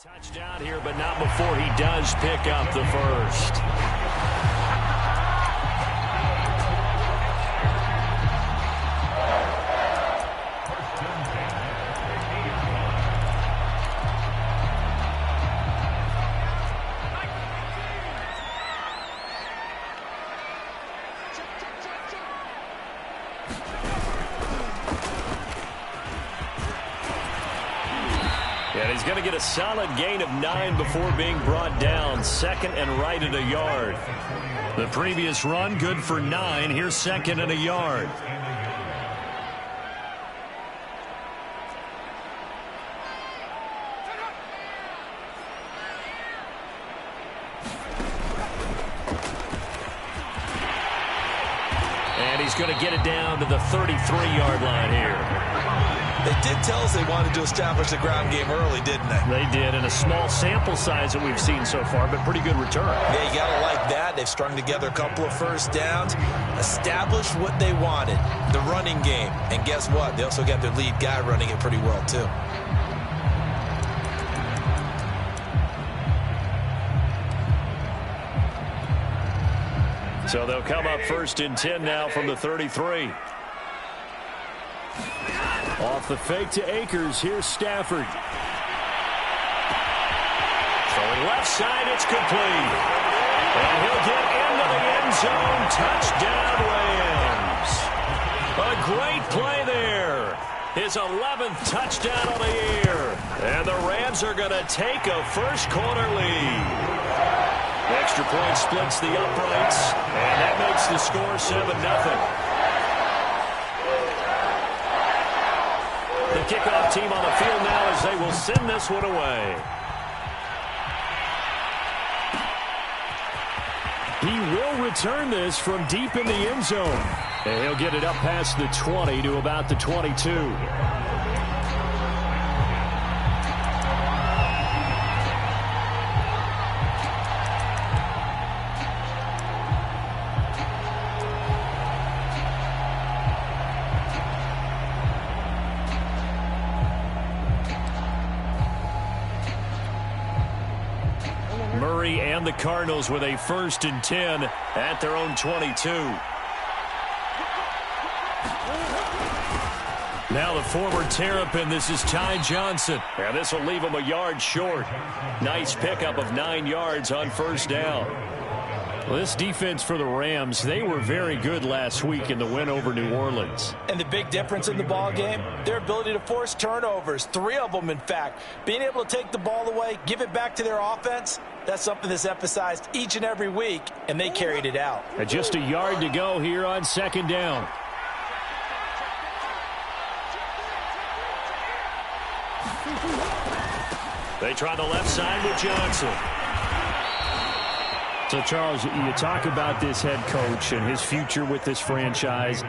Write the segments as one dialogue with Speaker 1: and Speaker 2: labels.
Speaker 1: Touchdown here, but not before he does pick up the first. And he's going to get a solid gain of 9 before being brought down. Second and right at a yard. The previous run, good for 9. Here's second and a yard. And he's going to get it down to the 33-yard line here.
Speaker 2: They did tell us they wanted to establish the ground game early, didn't they?
Speaker 1: They did, and a small sample size that we've seen so far, but pretty good return.
Speaker 2: Yeah, you got to like that. They've strung together a couple of first downs, established what they wanted, the running game. And guess what? They also got their lead guy running it pretty well, too.
Speaker 1: So they'll come up first and 10 now from the 33. Off the fake to Akers. Here's Stafford. Throwing left side. It's complete. And he'll get into the end zone. Touchdown, Rams. A great play there. His 11th touchdown of the year. And the Rams are going to take a first-quarter lead. Extra point splits the uprights. And that makes the score 7-0. The kickoff team on the field now as they will send this one away. He will return this from deep in the end zone. And he'll get it up past the 20 to about the 22. Murray and the Cardinals with a first and 10 at their own 22. Now the former Terrapin, this is Ty Johnson. And this will leave him a yard short. Nice pickup of 9 yards on first down. Well, this defense for the Rams, they were very good last week in the win over New Orleans.
Speaker 3: And the big difference in the ball game, their ability to force turnovers, 3 of them in fact. Being able to take the ball away, give it back to their offense, that's something that's emphasized each and every week, and they carried it out.
Speaker 1: And just a yard to go here on second down. They try the left side with Johnson. So, Charles, you talk about this head coach and his future with this franchise.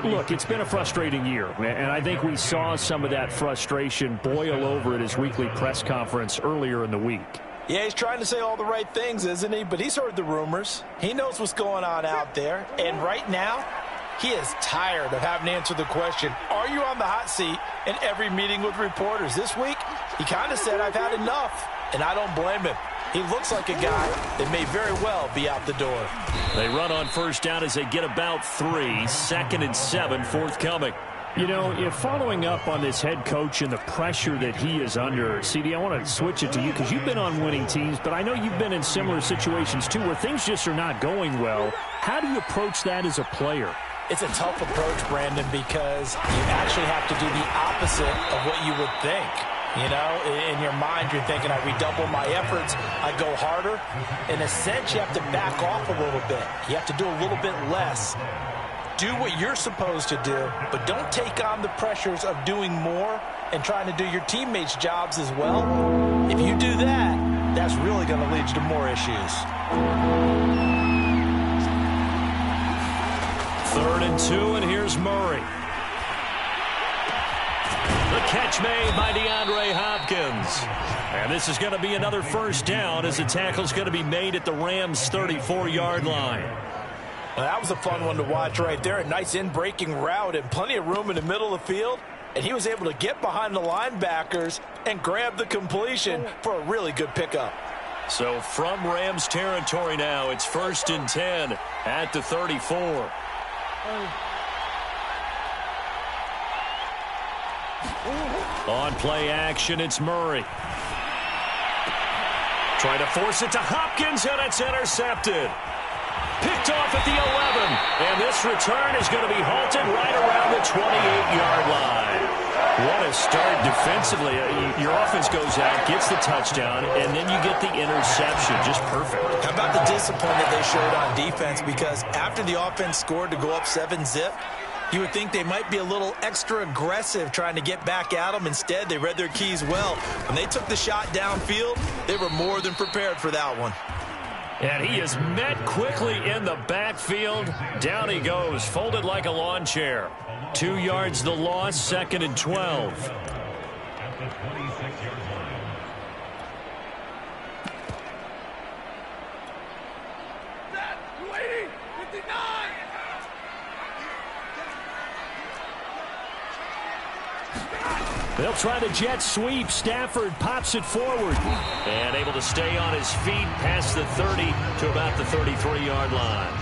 Speaker 1: Look, it's been a frustrating year, and I think we saw some of that frustration boil over at his weekly press conference earlier in the week.
Speaker 3: Yeah, he's trying to say all the right things, isn't he? But he's heard the rumors. He knows what's going on out there. And right now, he is tired of having to answer the question, are you on the hot seat in every meeting with reporters? This week, he kind of said, I've had enough. And I don't blame him. He looks like a guy that may very well be out the door.
Speaker 1: They run on first down as they get about 3. Second and 7 forthcoming. You know, if following up on this head coach and the pressure that he is under, CD, I want to switch it to you because you've been on winning teams, but I know you've been in similar situations too where things just are not going well. How do you approach that as a player?
Speaker 3: It's a tough approach, Brandon, because you actually have to do the opposite of what you would think. You know, in your mind, you're thinking, I redouble my efforts, I go harder. In a sense, you have to back off a little bit. You have to do a little bit less. Do what you're supposed to do, but don't take on the pressures of doing more and trying to do your teammates' jobs as well. If you do that, that's really going to lead you to more issues.
Speaker 1: 3rd and 2, and here's Murray. The catch made by DeAndre Hopkins. And this is going to be another first down as the tackle's going to be made at the Rams' 34-yard line.
Speaker 3: Well, that was a fun one to watch right there. A nice in-breaking route and plenty of room in the middle of the field. and he was able to get behind the linebackers and grab the completion for a really good pickup.
Speaker 1: So from Rams territory now, it's 1st and 10 at the 34. On play action, it's Murray. Trying to force it to Hopkins, and it's intercepted. Picked off at the 11. And this return is going to be halted right around the 28-yard line. What a start defensively. Your offense goes out, gets the touchdown, and then you get the interception. Just perfect.
Speaker 2: How about the discipline that they showed on defense? Because after the offense scored to go up 7-zip, you would think they might be a little extra aggressive trying to get back at them. Instead, they read their keys well. When they took the shot downfield, they were more than prepared for that one.
Speaker 1: And he is met quickly in the backfield. Down he goes, folded like a lawn chair. 2 yards the loss, 2nd and 12. They'll try the jet sweep. Stafford pops it forward. And able to stay on his feet past the 30 to about the 33-yard line.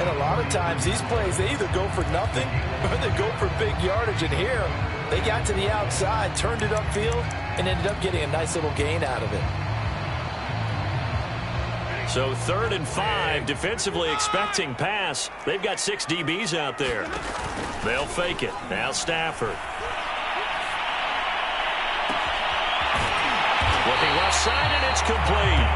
Speaker 3: And a lot of times these plays, they either go for nothing or they go for big yardage. And here, they got to the outside, turned it upfield, and ended up getting a nice little gain out of it.
Speaker 1: So 3rd and 5, defensively expecting pass. They've got 6 DBs out there. They'll fake it. Now Stafford. Looking left side, and it's complete.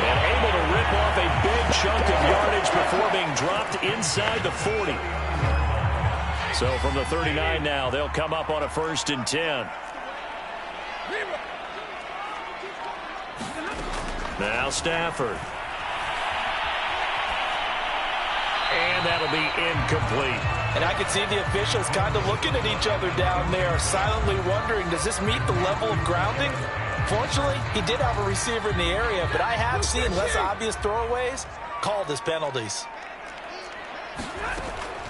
Speaker 1: And able to rip off a big chunk of yardage before being dropped inside the 40. So from the 39 now, they'll come up on a 1st and 10. Now Stafford. And that'll be incomplete.
Speaker 3: And I can see the officials kind of looking at each other down there, silently wondering, does this meet the level of grounding? Fortunately, he did have a receiver in the area, but I have seen less obvious throwaways called as penalties.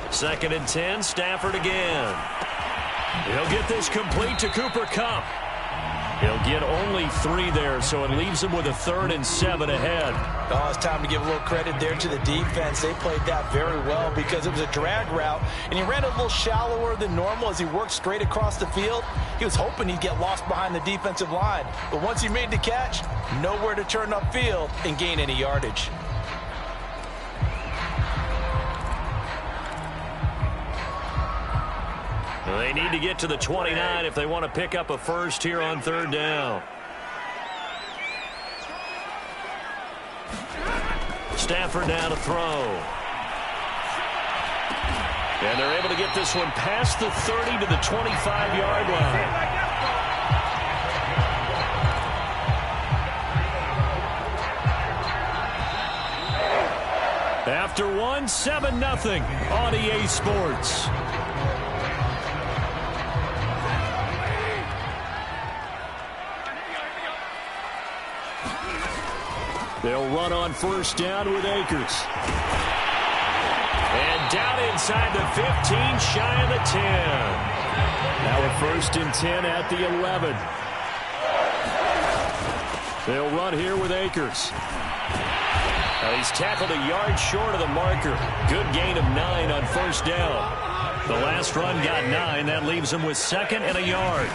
Speaker 1: 2nd and 10, Stafford again. He'll get this complete to Cooper Kupp. He'll get only 3 there, so it leaves him with a 3rd and 7 ahead.
Speaker 3: Oh, it's time to give a little credit there to the defense. They played that very well because it was a drag route, and he ran a little shallower than normal as he worked straight across the field. He was hoping he'd get lost behind the defensive line, but once he made the catch, nowhere to turn upfield and gain any yardage.
Speaker 1: They need to get to the 29 if they want to pick up a first here on 3rd down. Stafford now to throw. And they're able to get this one past the 30 to the 25-yard line. After 7-0 on EA Sports. They'll run on 1st down with Akers. And down inside the 15, shy of the 10. Now a 1st and 10 at the 11. They'll run here with Akers. Now he's tackled a yard short of the marker. Good gain of 9 on 1st down. The last run got 9. That leaves him with 2nd and a yard.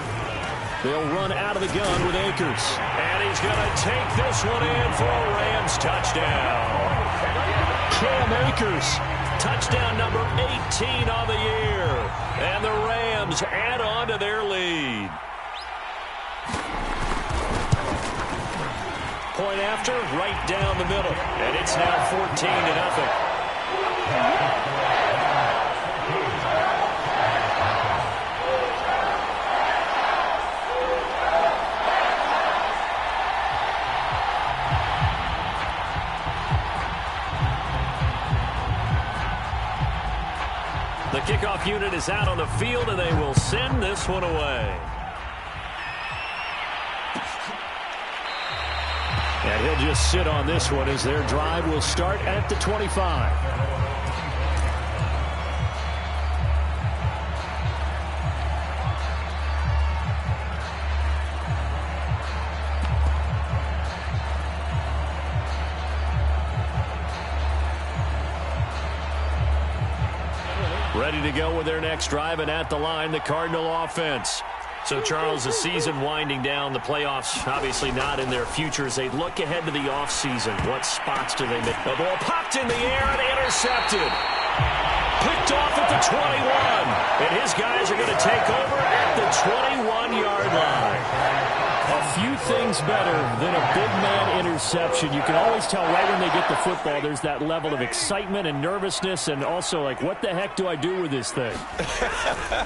Speaker 1: They'll run out of the gun with Akers. And he's going to take this one in for a Rams touchdown. Cam Akers, touchdown number 18 on the year. And the Rams add on to their lead. Point after, right down the middle. And it's now 14-0. The kickoff unit is out on the field, and they will send this one away. And he'll just sit on this one as their drive will start at the 25. Ready to go with their next drive, and at the line, the Cardinal offense. So, Charles, the season winding down, the playoffs obviously not in their future. As they look ahead to the offseason, what spots do they make? The ball popped in the air and intercepted. Picked off at the 21. And his guys are going to take over at the 21-yard line. A few things better than a big man interception. You can always tell right when they get the football, there's that level of excitement and nervousness, and also like, what the heck do I do with this thing?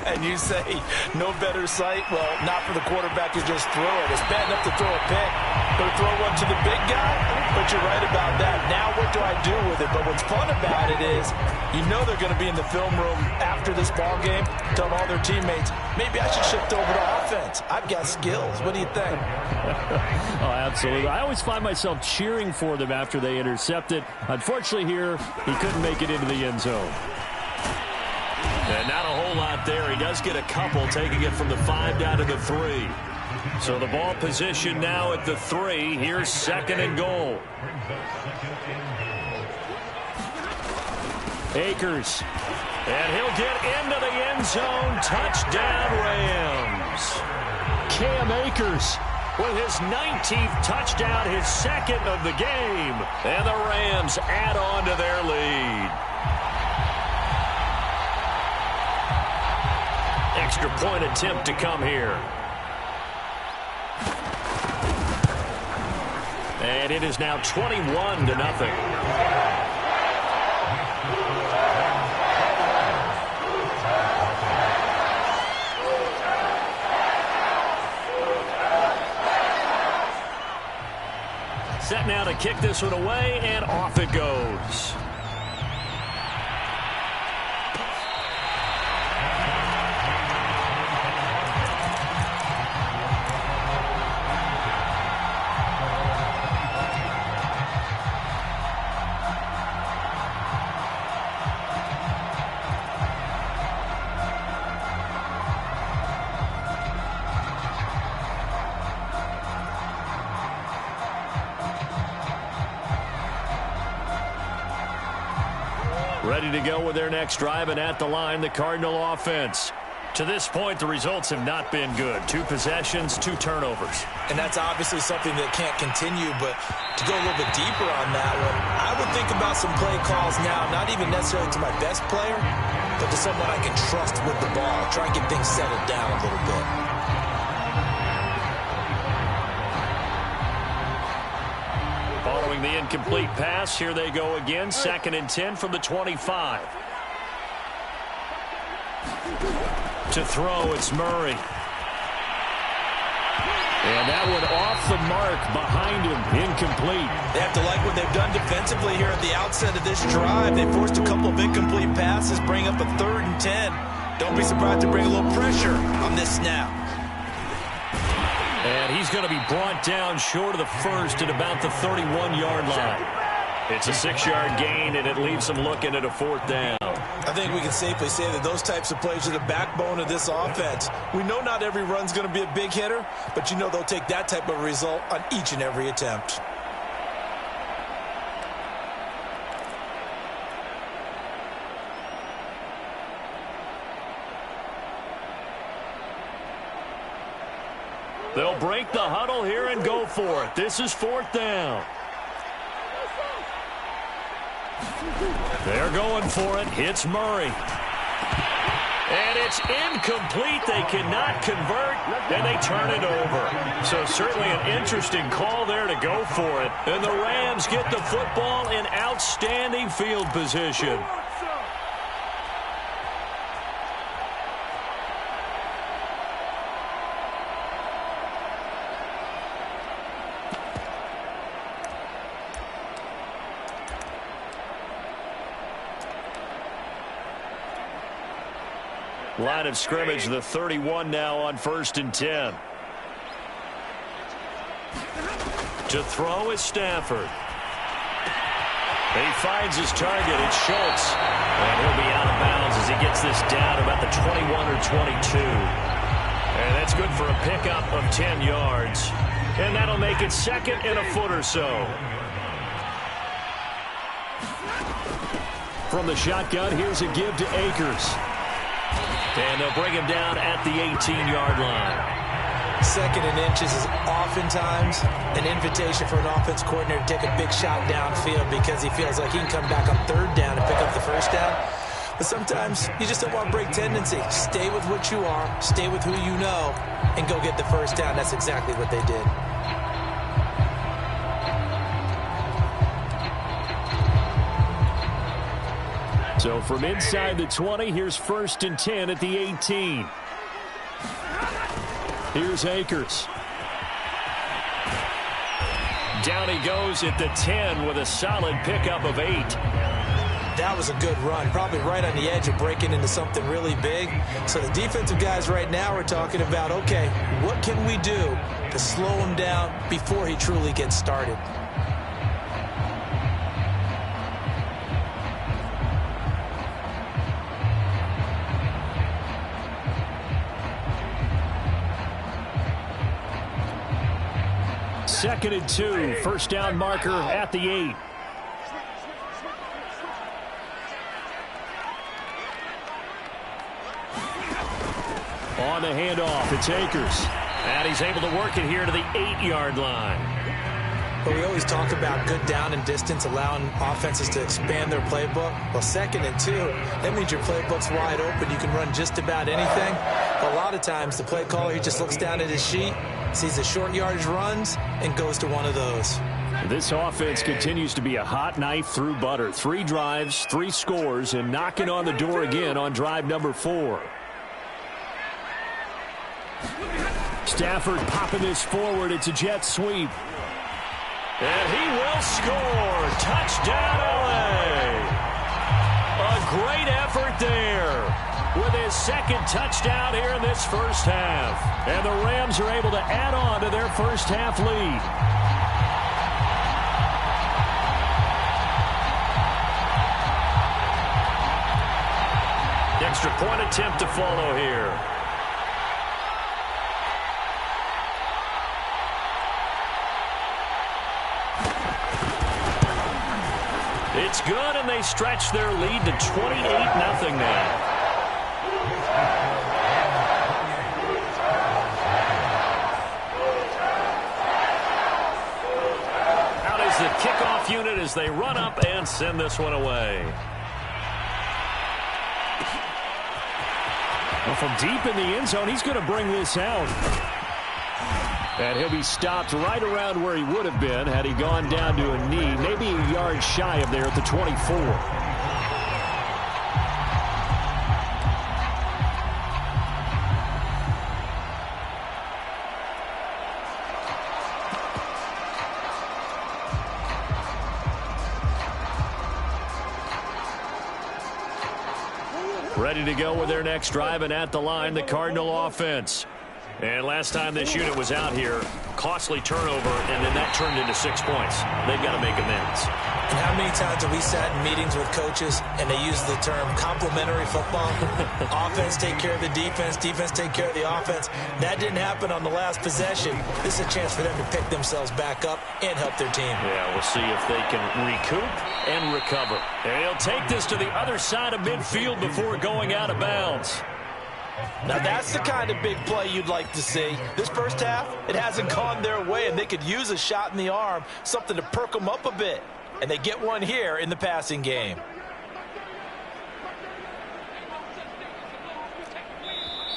Speaker 3: And you say, no better sight? Well, not for the quarterback to just throw it. It's bad enough to throw a pick, but to throw one to the big guy? But you're right about that. Now what do I do with it? But what's fun about it is, you know they're going to be in the film room after this ball game, telling all their teammates, maybe I should shift over to offense. I've got skills. What do you think?
Speaker 1: Oh, absolutely. I always find myself cheering for them after they intercept it. Unfortunately here, he couldn't make it into the end zone. And not a whole lot there. He does get a couple, taking it from the 5 down to the 3. So the ball position now at the 3. Here's 2nd and goal. Akers. And he'll get into the end zone. Touchdown, Rams. Cam Akers with his 19th touchdown, his 2nd of the game. And the Rams add on to their lead. Extra point attempt to come here. And it is now 21-0. Set now to kick this one away, and off it goes. Ready to go with their next drive, and at the line, the Cardinal offense. To this point, the results have not been good. 2 possessions, 2 turnovers.
Speaker 2: And that's obviously something that can't continue, but to go a little bit deeper on that one, I would think about some play calls now, not even necessarily to my best player, but to someone I can trust with the ball. Try and get things settled down a little bit.
Speaker 1: Following the incomplete pass, here they go again. 2nd and 10 from the 25. To throw, it's Murray. And that one off the mark behind him, incomplete.
Speaker 2: They have to like what they've done defensively here at the outset of this drive. They forced a couple of incomplete passes, bring up a 3rd and 10. Don't be surprised to bring a little pressure on this snap.
Speaker 1: And he's going to be brought down short of the first at about the 31-yard line. It's a 6-yard gain, and it leaves them looking at a 4th down.
Speaker 2: I think we can safely say that those types of plays are the backbone of this offense. We know not every run's going to be a big hitter, but you know they'll take that type of result on each and every attempt.
Speaker 1: They'll break the huddle here and go for it. This is 4th down. They're going for it. It's Murray. And it's incomplete. They cannot convert, and they turn it over. So certainly an interesting call there to go for it. And the Rams get the football in outstanding field position. Line of scrimmage, the 31 now on 1st and 10. To throw is Stafford. He finds his target. It's Schultz. And he'll be out of bounds as he gets this down about the 21 or 22. And that's good for a pickup of 10 yards. And that'll make it 2nd and a foot or so. From the shotgun, here's a give to Akers. And they'll bring him down at the 18-yard line.
Speaker 3: Second and inches is oftentimes an invitation for an offense coordinator to take a big shot downfield because he feels like he can come back on third down and pick up the first down. But sometimes you just don't want to break tendency. Stay with what you are, stay with who you know, and go get the first down. That's exactly what they did.
Speaker 1: So from inside the 20, here's 1st and 10 at the 18. Here's Akers. Down he goes at the 10 with a solid pickup of 8.
Speaker 3: That was a good run, probably right on the edge of breaking into something really big. So the defensive guys right now are talking about, okay, what can we do to slow him down before he truly gets started?
Speaker 1: Second and 2, first down marker at the 8. On the handoff, it's Akers. And he's able to work it here to the 8-yard line.
Speaker 3: But we always talk about good down and distance, allowing offenses to expand their playbook. Well, 2nd and 2, that means your playbook's wide open. You can run just about anything. But a lot of times, the play caller, he just looks down at his sheet, sees the short yardage runs, and goes to one of those.
Speaker 1: This offense continues to be a hot knife through butter. 3 drives, 3 scores, and knocking on the door again on drive number 4. Stafford popping this forward. It's a jet sweep. And he will score. Touchdown, LA. A great effort there with his 2nd touchdown here in this first half. And the Rams are able to add on to their first half lead. Extra point attempt to follow here. It's good, and they stretch their lead to 28-0 now. Out is the kickoff unit as they run up and send this one away. Well, from deep in the end zone, he's going to bring this out. And he'll be stopped right around where he would have been had he gone down to a knee, maybe a yard shy of there at the 24. Ready to go with their next drive, and at the line, the Cardinal offense. And last time this unit was out here, costly turnover, and then that turned into 6 points. They've got to make amends.
Speaker 3: And how many times have we sat in meetings with coaches and they use the term complementary football? Offense take care of the defense, defense take care of the offense. That didn't happen on the last possession. This is a chance for them to pick themselves back up and help their team.
Speaker 1: Yeah, we'll see if they can recoup and recover. And he'll take this to the other side of midfield before going out of bounds.
Speaker 3: Now, that's the kind of big play you'd like to see. This first half, it hasn't gone their way, and they could use a shot in the arm, something to perk them up a bit. And they get one here in the passing game.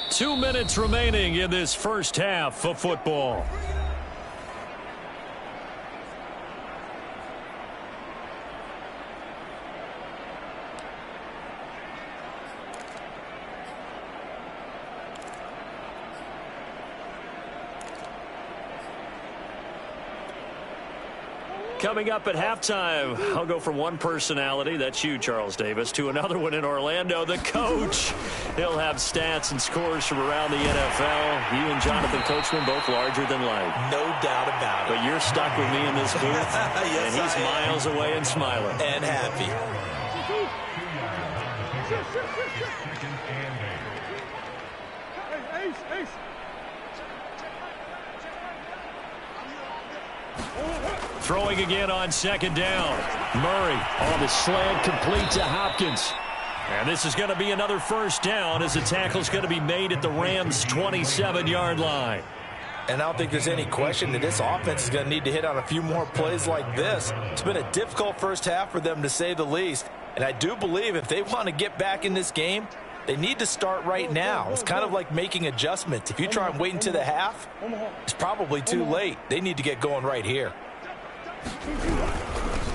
Speaker 1: Two minutes remaining in this first half of football. Coming up at halftime, I'll go from one personality, that's you, Charles Davis, to another one in Orlando, the coach. He'll have stats and scores from around the NFL. You and Jonathan Coachman both larger than life.
Speaker 3: No doubt about it.
Speaker 1: But you're stuck with me in this booth,
Speaker 3: yes,
Speaker 1: and he's miles away and smiling.
Speaker 3: And happy.
Speaker 1: Throwing again on second down. Murray on the slant, complete to Hopkins. And this is going to be another first down as the tackle's going to be made at the Rams' 27-yard line.
Speaker 2: And I don't think there's any question that this offense is going to need to hit on a few more plays like this. It's been a difficult first half for them, to say the least. And I do believe if they want to get back in this game, they need to start right now. It's kind of like making adjustments. If you try and wait until the half, it's probably too late. They need to get going right here.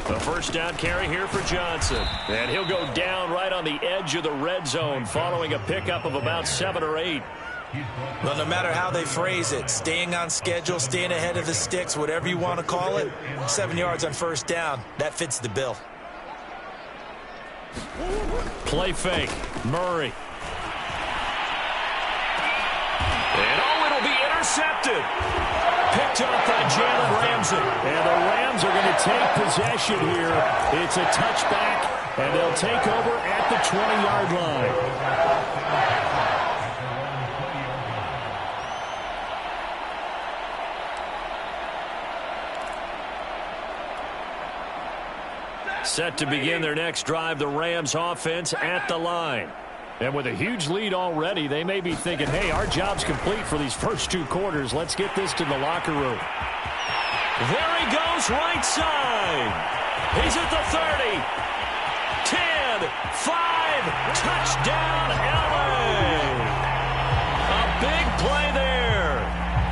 Speaker 1: The first down carry here for Johnson. And he'll go down right on the edge of the red zone following a pickup of about 7 or 8.
Speaker 2: Well, no matter how they phrase it, staying on schedule, staying ahead of the sticks, whatever you want to call it, 7 yards on first down, that fits the bill.
Speaker 1: Play fake. Murray. And it'll be intercepted. Picked up by Jalen Ramsey. And the Rams are going to take possession here. It's a touchback, and they'll take over at the 20-yard line. Set to begin their next drive, the Rams offense at the line. And with a huge lead already, they may be thinking, hey, our job's complete for these first 2 quarters. Let's get this to the locker room. There he goes, right side. He's at the 30. 10, 5, touchdown, LA. A big play there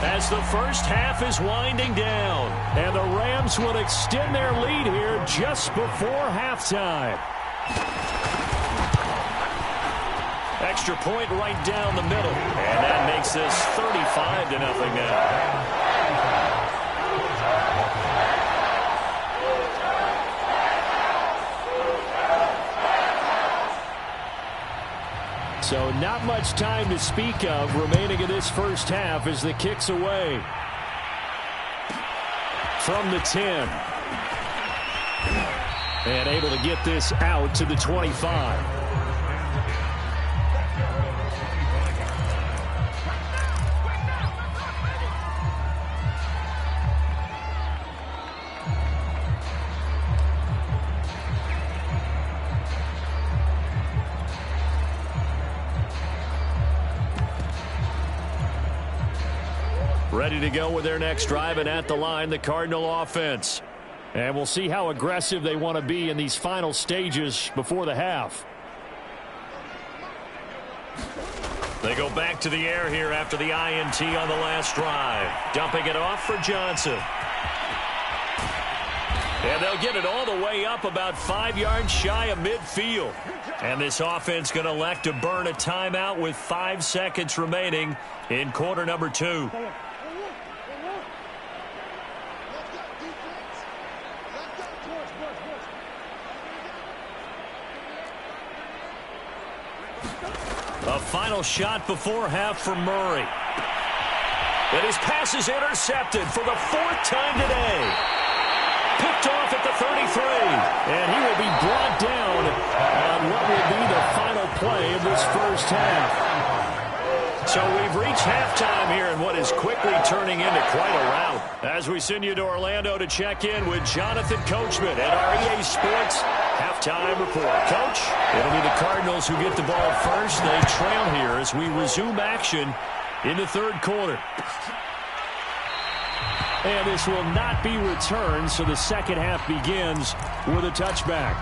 Speaker 1: as the first half is winding down. And the Rams will extend their lead here just before halftime. Extra point right down the middle. And that makes this 35-0 now. So not much time to speak of remaining in this first half as the kick's away. From the 10. And able to get this out to the 25. Ready to go with their next drive, and at the line, the Cardinal offense. And we'll see how aggressive they want to be in these final stages before the half. They go back to the air here after the INT on the last drive. Dumping it off for Johnson. And they'll get it all the way up about 5 yards shy of midfield. And this offense going to elect to burn a timeout with 5 seconds remaining in quarter number 2. A final shot before half for Murray. And his pass is intercepted for the 4th time today. Picked off at the 33. And he will be brought down on what will be the final play of this first half. So we've reached halftime here in what is quickly turning into quite a rout. As we send you to Orlando to check in with Jonathan Coachman at our EA Sports halftime report. Coach, it'll be the Cardinals who get the ball first. They trail here as we resume action in the 3rd quarter. And this will not be returned, so the second half begins with a touchback.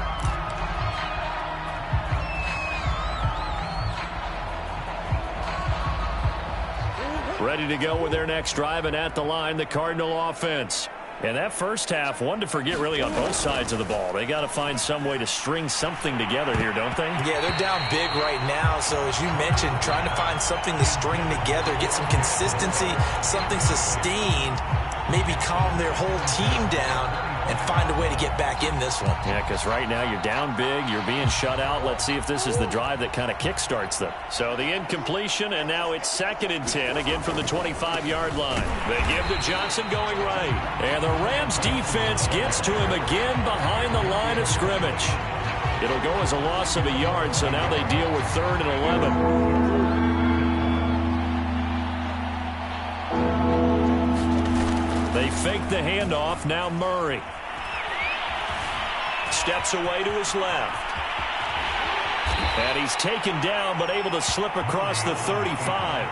Speaker 1: Ready to go with their next drive, and at the line, the Cardinal offense. And that first half, one to forget really on both sides of the ball. They got to find some way to string something together here, don't they?
Speaker 2: Yeah, they're down big right now. So as you mentioned, trying to find something to string together, get some consistency, something sustained, maybe calm their whole team down and find a way to get back in this one.
Speaker 1: Yeah, because right now you're down big, you're being shut out. Let's see if this is the drive that kind of kickstarts them. So the incompletion, and now it's 2nd and 10, again from the 25-yard line. They give to Johnson going right. And the Rams defense gets to him again behind the line of scrimmage. It'll go as a loss of a yard, so now they deal with 3rd and 11. They fake the handoff. Now Murray. Steps away to his left. And he's taken down, but able to slip across the 35.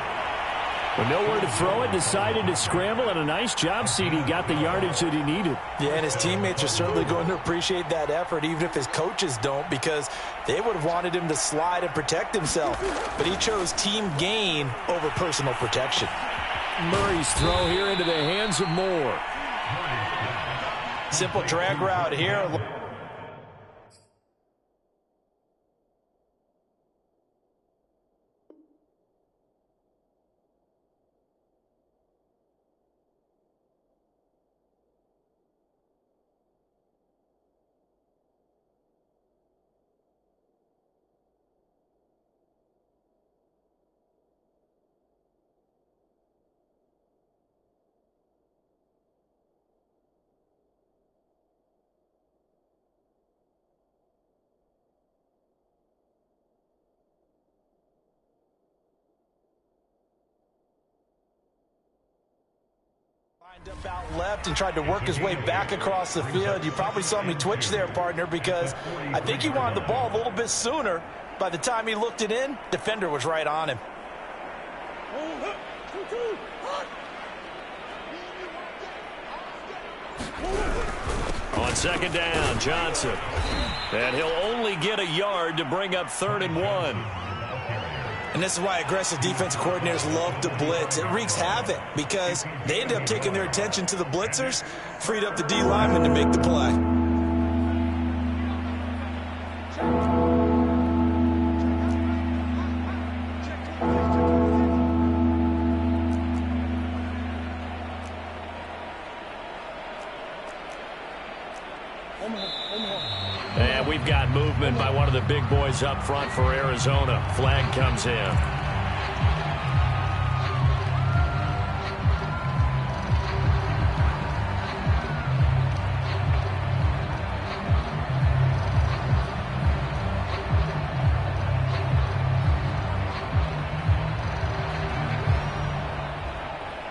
Speaker 1: With nowhere to throw it, decided to scramble, and a nice job, CD. Got the yardage that he needed.
Speaker 3: Yeah, and his teammates are certainly going to appreciate that effort, even if his coaches don't, because they would have wanted him to slide and protect himself. But he chose team gain over personal protection.
Speaker 1: Murray's throw here into the hands of Moore.
Speaker 3: Simple drag route here. Lined up out left and tried to work his way back across the field. You probably saw me twitch there, partner, because I think he wanted the ball a little bit sooner. By the time he looked it in, defender was right on him.
Speaker 1: On second down, Johnson. And he'll only get a yard to bring up 3rd and 1.
Speaker 2: And this is why aggressive defensive coordinators love to blitz. It wreaks havoc because they end up taking their attention to the blitzers, freed up the D lineman to make the play.
Speaker 1: And we've got movement by one of the big boys up front for Arizona. Flag comes in.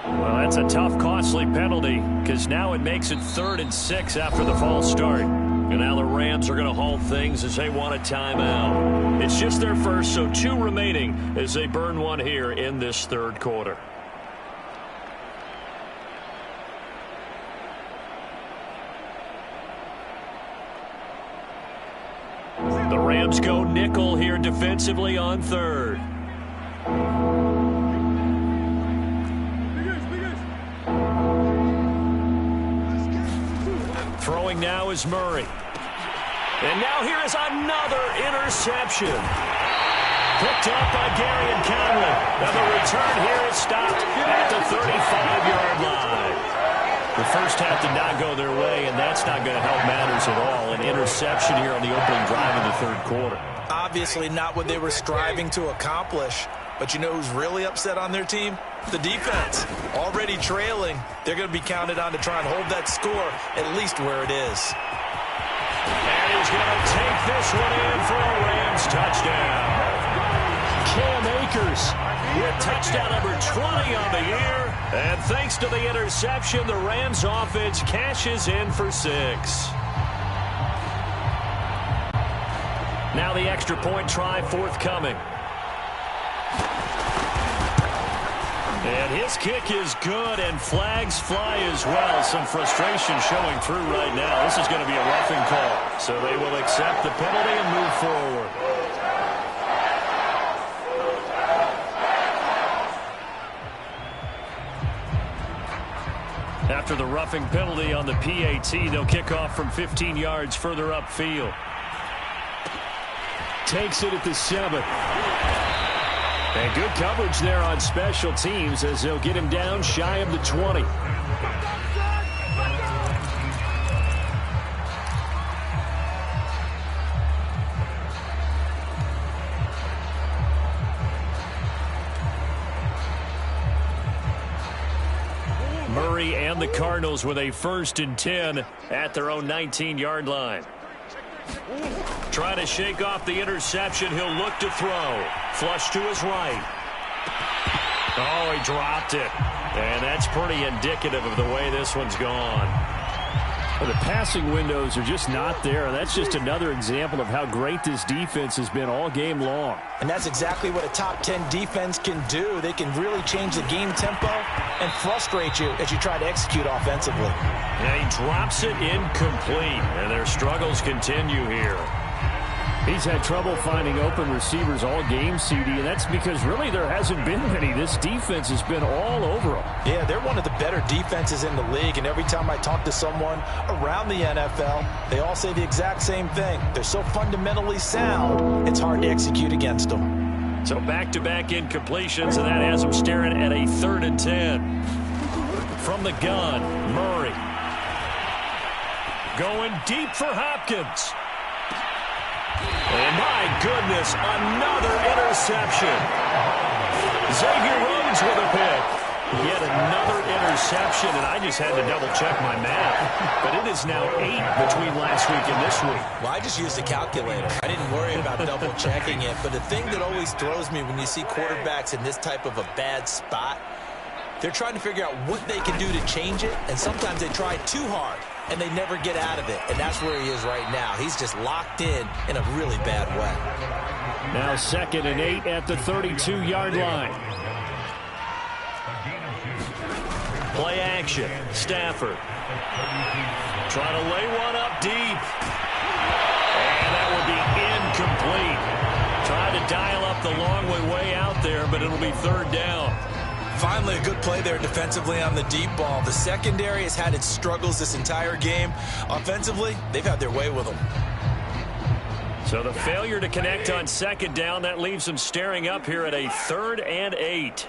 Speaker 1: Well, that's a tough, costly penalty because now it makes it 3rd and 6 after the false start. And now the Rams are going to halt things as they want a timeout. It's just their first, so 2 remaining as they burn one here in this 3rd quarter. The Rams go nickel here defensively on 3rd. Throwing now is Murray. And now here is another interception. Picked up by Gary and Conley. Now the return here is stopped at the 35-yard line. The first half did not go their way, and that's not going to help matters at all. An interception here on the opening drive in the 3rd quarter.
Speaker 2: Obviously not what they were striving to accomplish. But you know who's really upset on their team? The defense. Already trailing. They're going to be counted on to try and hold that score at least where it is.
Speaker 1: And he's going to take this one in for a Rams touchdown. Cam Akers with touchdown number 20 on the year. And thanks to the interception, the Rams offense cashes in for 6. Now the extra point try forthcoming. And his kick is good, and flags fly as well. Some frustration showing through right now. This is going to be a roughing call. So they will accept the penalty and move forward. After the roughing penalty on the PAT, they'll kick off from 15 yards further upfield. Takes it at the 7. And good coverage there on special teams as they'll get him down shy of the 20. Murray and the Cardinals with a 1st and 10 at their own 19-yard line. Trying to shake off the interception. He'll look to throw. Flush to his right. Oh, he dropped it. And that's pretty indicative of the way this one's gone.
Speaker 4: Well, the passing windows are just not there, and that's just another example of how great this defense has been all game long.
Speaker 3: And that's exactly what a top 10 defense can do. They can really change the game tempo and frustrate you as you try to execute offensively.
Speaker 1: And he drops it incomplete, and their struggles continue here.
Speaker 4: He's had trouble finding open receivers all game, CD, and that's because really there hasn't been any. This defense has been all over them.
Speaker 3: Yeah, they're one of the better defenses in the league, and every time I talk to someone around the NFL, they all say the exact same thing. They're so fundamentally sound, it's hard to execute against them.
Speaker 1: So back-to-back incompletions, and that has them staring at a 3rd and 10. From the gun, Murray. Going deep for Hopkins. And my goodness, another interception. Xavier Rhodes with a pick. Yet another interception, and I just had to double-check my math. But it is now 8 between last week and this week.
Speaker 2: Well, I just used a calculator. I didn't worry about double-checking it. But the thing that always throws me when you see quarterbacks in this type of a bad spot, they're trying to figure out what they can do to change it, and sometimes they try too hard, and they never get out of it. And that's where he is right now. He's just locked in a really bad way.
Speaker 4: Now 2nd and 8 at the 32-yard line.
Speaker 1: Play action. Stafford. Trying to lay one up deep. And that would be incomplete. Trying to dial up the long way out there, but it'll be 3rd down.
Speaker 2: Finally, a good play there defensively on the deep ball. The secondary has had its struggles this entire game. Offensively, they've had their way with them.
Speaker 1: So the failure to connect on 2nd down, that leaves them staring up here at a 3rd and 8.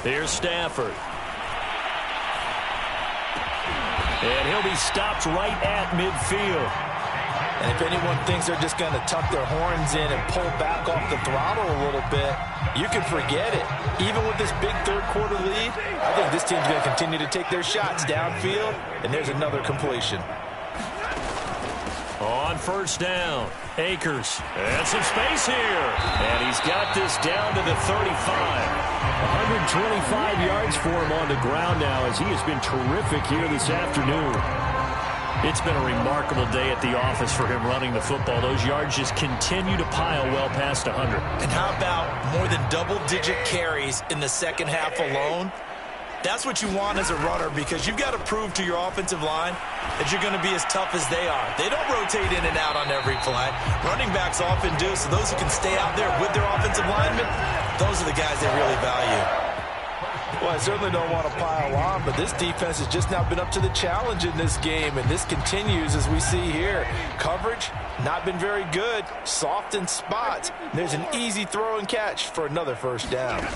Speaker 1: Here's Stafford. And he'll be stopped right at midfield.
Speaker 3: And if anyone thinks they're just going to tuck their horns in and pull back off the throttle a little bit, you can forget it. Even with this big 3rd quarter lead, I think this team's going to continue to take their shots downfield, and there's another completion.
Speaker 1: On 1st down, Akers. And some space here. And he's got this down to the 35.
Speaker 4: 125 yards for him on the ground now as he has been terrific here this afternoon.
Speaker 1: It's been a remarkable day at the office for him running the football. Those yards just continue to pile well past 100.
Speaker 2: And how about more than double-digit carries in the second half alone? That's what you want as a runner, because you've got to prove to your offensive line that you're going to be as tough as they are. They don't rotate in and out on every play. Running backs often do, so those who can stay out there with their offensive linemen, those are the guys they really value.
Speaker 3: Well, I certainly don't want to pile on, but this defense has just not been up to the challenge in this game, and this continues as we see here. Coverage, not been very good, soft in spots. There's an easy throw and catch for another 1st down.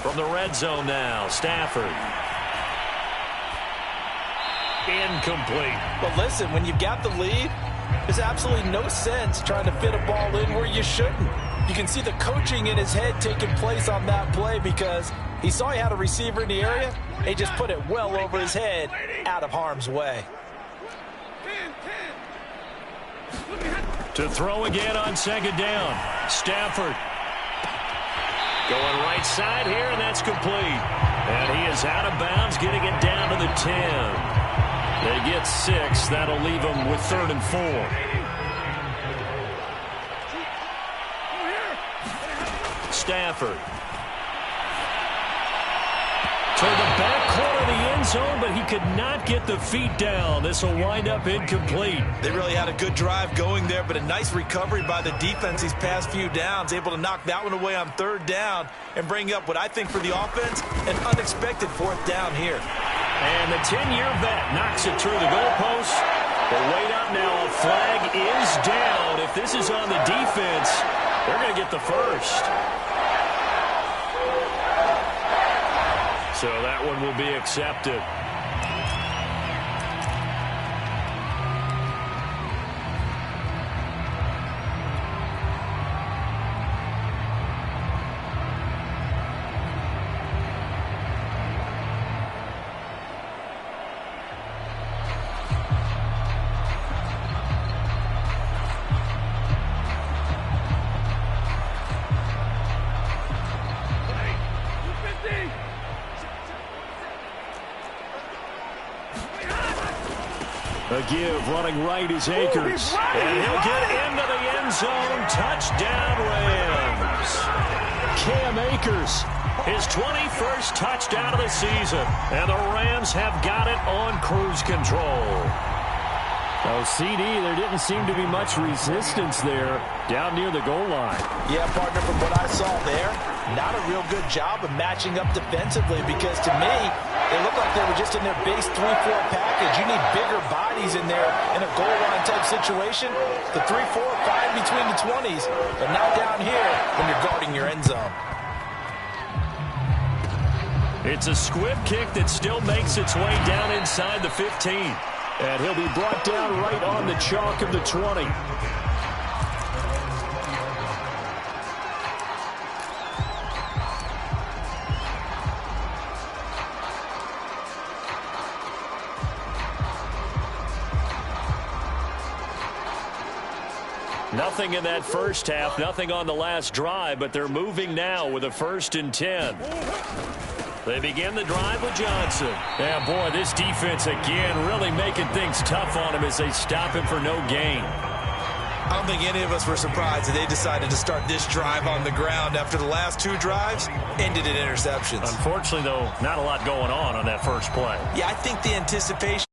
Speaker 1: From the red zone now, Stafford. Incomplete.
Speaker 3: But listen, when you've got the lead, there's absolutely no sense trying to fit a ball in where you shouldn't. You can see the coaching in his head taking place on that play because he saw he had a receiver in the area. He just put it well over his head, out of harm's way.
Speaker 1: To throw again on 2nd down. Stafford. Going right side here, and that's complete. And he is out of bounds, getting it down to the 10. They get 6. That'll leave them with 3rd and 4. Stafford. To the back corner of the end zone, but he could not get the feet down. This will wind up incomplete.
Speaker 2: They really had a good drive going there, but a nice recovery by the defense these past few downs, able to knock that one away on 3rd down and bring up what I think for the offense, an unexpected 4th down here.
Speaker 1: And the 10-year vet knocks it through the goalpost. But wait up now, a flag is down. If this is on the defense, they're going to get the 1st. So that one will be accepted.
Speaker 4: a give. Running right is Akers.
Speaker 1: And he'll get into the end zone. Touchdown, Rams. Cam Akers, his 21st touchdown of the season. And the Rams have got it on cruise control.
Speaker 4: Oh, CD, there didn't seem to be much resistance there down near the goal line.
Speaker 3: Yeah, partner, from what I saw there, not a real good job of matching up defensively because to me, they looked like they were just in their base 3-4 package. You need bigger bodies in there in a goal line type situation. The 3-4, fine between the 20s, but not down here when you're guarding your end zone.
Speaker 1: It's a squib kick that still makes its way down inside the 15.
Speaker 4: And he'll be brought down right on the chalk of the 20.
Speaker 1: Nothing in that first half, nothing on the last drive, but they're moving now with a 1st and 10. They begin the drive with Johnson.
Speaker 4: Yeah, boy, this defense again really making things tough on him as they stop him for no gain.
Speaker 2: I don't think any of us were surprised that they decided to start this drive on the ground after the last 2 drives ended in interceptions.
Speaker 1: Unfortunately, though, not a lot going on that first play.
Speaker 2: Yeah, I think the anticipation